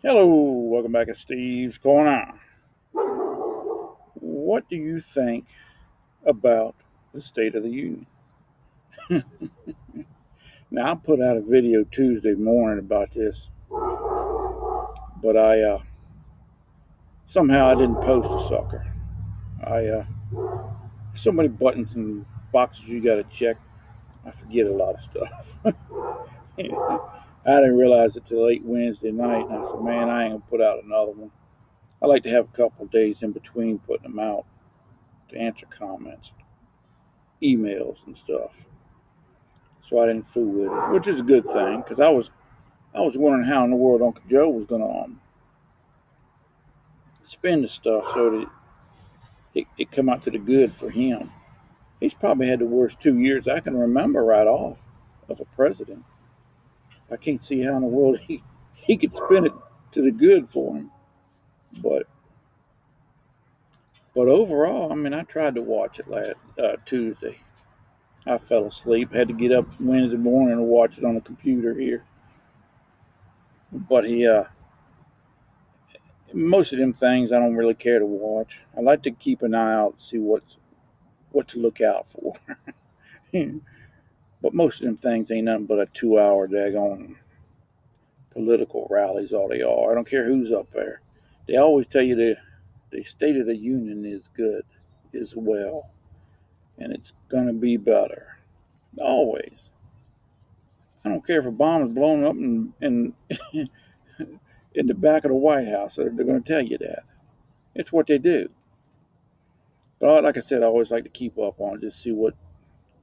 Hello, welcome back to Steve's Corner. What do you think about the State of the Union? Now, I put out a video Tuesday morning about this, but I somehow I didn't post a sucker. I So many buttons and boxes you got to check. I forget a lot of stuff. I didn't realize it till late Wednesday night, and I said, "Man, I ain't gonna put out another one." I like to have a couple of days in between putting them out to answer comments, emails, and stuff. So I didn't fool with it, which is a good thing because I was wondering how in the world Uncle Joe was going to spend the stuff so that it come out to the good for him. He's probably had the worst 2 years I can remember right off of a president. I can't see how in the world he could spin it to the good for him. But but overall, I mean, I tried to watch it last Tuesday. I fell asleep. Had to get up Wednesday morning and watch it on the computer here. But most of them things I don't really care to watch. I like to keep an eye out to see what to look out for. But most of them things ain't nothing but a 2 hour daggone political rallies, all they are. I don't care who's up there. They always tell you the State of the Union is good, is well, and it's going to be better. Always. I don't care if a bomb is blown up in the back of the White House. They're going to tell you that. It's what they do. But like I said, I always like to keep up on it, just see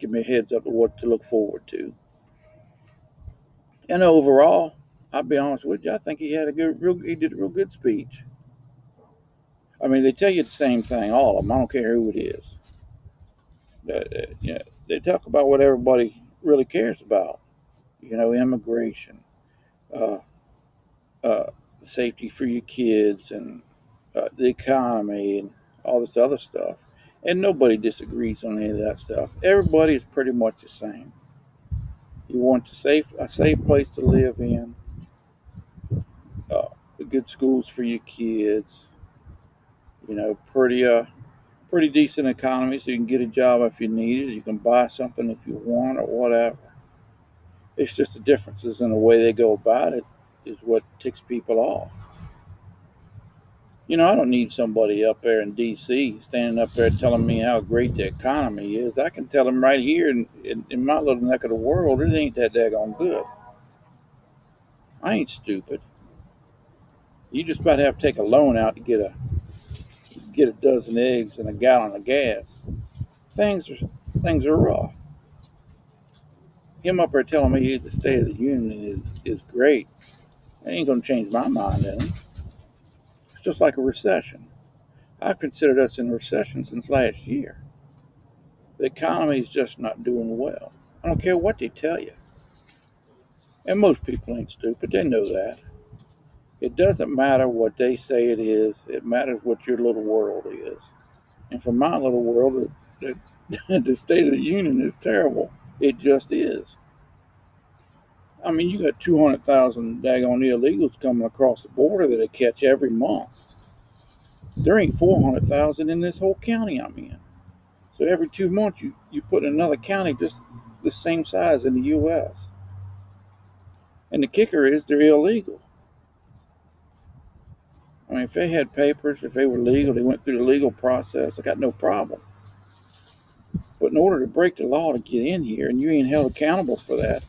give me a heads up of what to look forward to. And overall, I'll be honest with you, I think he did a real good speech. I mean, they tell you the same thing, all of them. I don't care who it is. They talk about what everybody really cares about. Immigration, uh, uh, safety for your kids, and the economy, and all this other stuff. And nobody disagrees on any of that stuff. Everybody is pretty much the same. You want a safe place to live in, uh, good schools for your kids. Pretty decent economy, so you can get a job if you need it. You can buy something if you want or whatever. It's just the differences in the way they go about it is what ticks people off. I don't need somebody up there in D.C. standing up there telling me how great the economy is. I can tell them right here in my little neck of the world, it ain't that daggone good. I ain't stupid. You just about have to take a loan out to get a dozen eggs and a gallon of gas. Things are things are rough. Him up there telling me the State of the Union is great. That ain't gonna change my mind any. It's just like a recession. I've considered us in recession since last year. The economy is just not doing well. I don't care what they tell you. And most people ain't stupid. They know that. It doesn't matter what they say it is. It matters what your little world is. And for my little world, the State of the Union is terrible. It just is. I mean, you got 200,000 daggone illegals coming across the border that they catch every month. There ain't 400,000 in this whole county I'm in. So every 2 months, you put in another county just the same size in the U.S. And the kicker is they're illegal. I mean, if they had papers, if they were legal, they went through the legal process, I got no problem. But in order to break the law to get in here and you ain't held accountable for that,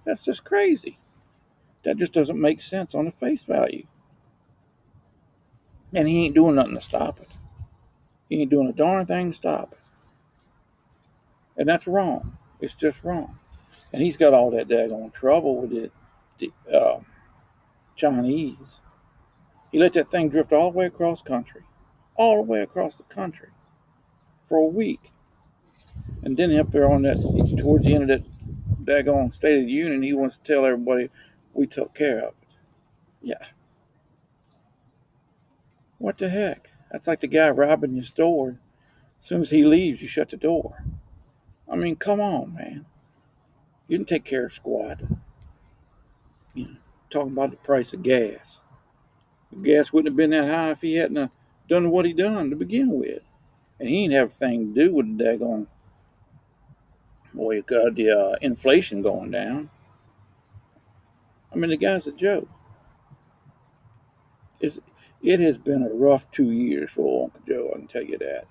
that's just crazy. That just doesn't make sense on the face value. And he ain't doing nothing to stop it. He ain't doing a darn thing to stop it. And that's wrong. It's just wrong. And he's got all that daggone trouble with the Chinese. He let that thing drift all the way across the country, all the way across the country for a week. And then up there on that, towards the end of that daggone State of the Union, he wants to tell everybody we took care of it. Yeah, what the heck? That's like the guy robbing your store. As soon as he leaves, you shut the door. I mean, come on, man. You didn't take care of squad. You know. talking about the price of gas. The gas wouldn't have been that high if he hadn't done what he done to begin with. And he ain't have a thing to do with the daggone, well, you got the inflation going down. I mean, the guy's a joke. It's, it has been a rough 2 years for Uncle Joe, I can tell you that.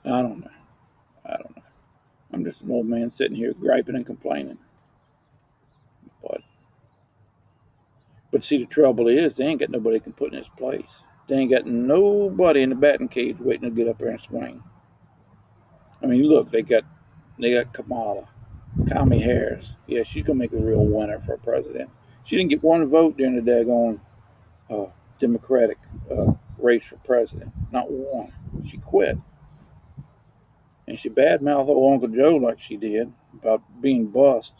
I don't know. I don't know. I'm just an old man sitting here griping and complaining. But see, the trouble is they ain't got nobody can put in his place. They ain't got nobody in the batting cage waiting to get up there and swing. I mean, look, they got Kamala Harris. Yeah, she's gonna make a real winner for president. She didn't get one vote during the daggone uh, Democratic race for president. Not one. She quit. And she badmouthed old Uncle Joe like she did about being bust.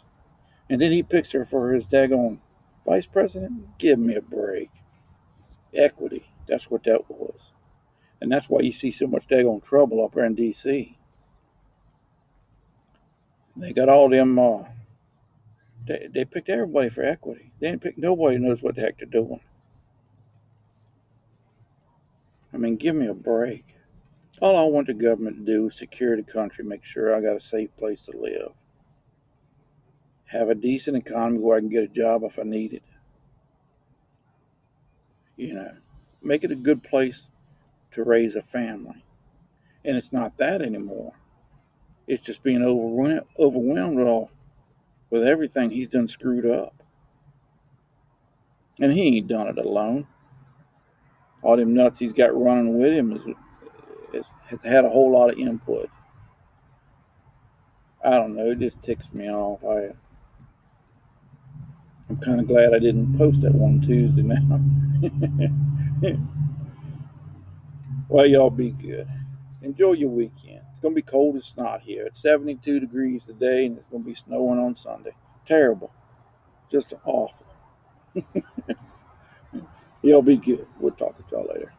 And then he picks her for his daggone vice president? Give me a break. Equity. That's what that was. And that's why you see so much daggone trouble up there in D.C. They got all them, they picked everybody for equity. They didn't pick nobody who knows what the heck they're doing. I mean, give me a break. All I want the government to do is secure the country, make sure I got a safe place to live, have a decent economy where I can get a job if I need it. You know, make it a good place to raise a family. And it's not that anymore. It's just being overwhelmed with everything he's done screwed up. And he ain't done it alone. All them nuts he's got running with him has had a whole lot of input. I don't know. It just ticks me off. I'm kind of glad I didn't post that one Tuesday now. Well, y'all be good. Enjoy your weekend. It's going to be cold as snot here. It's 72 degrees today, and it's going to be snowing on Sunday. Terrible. Just awful. Y'all be good. We'll talk to y'all later.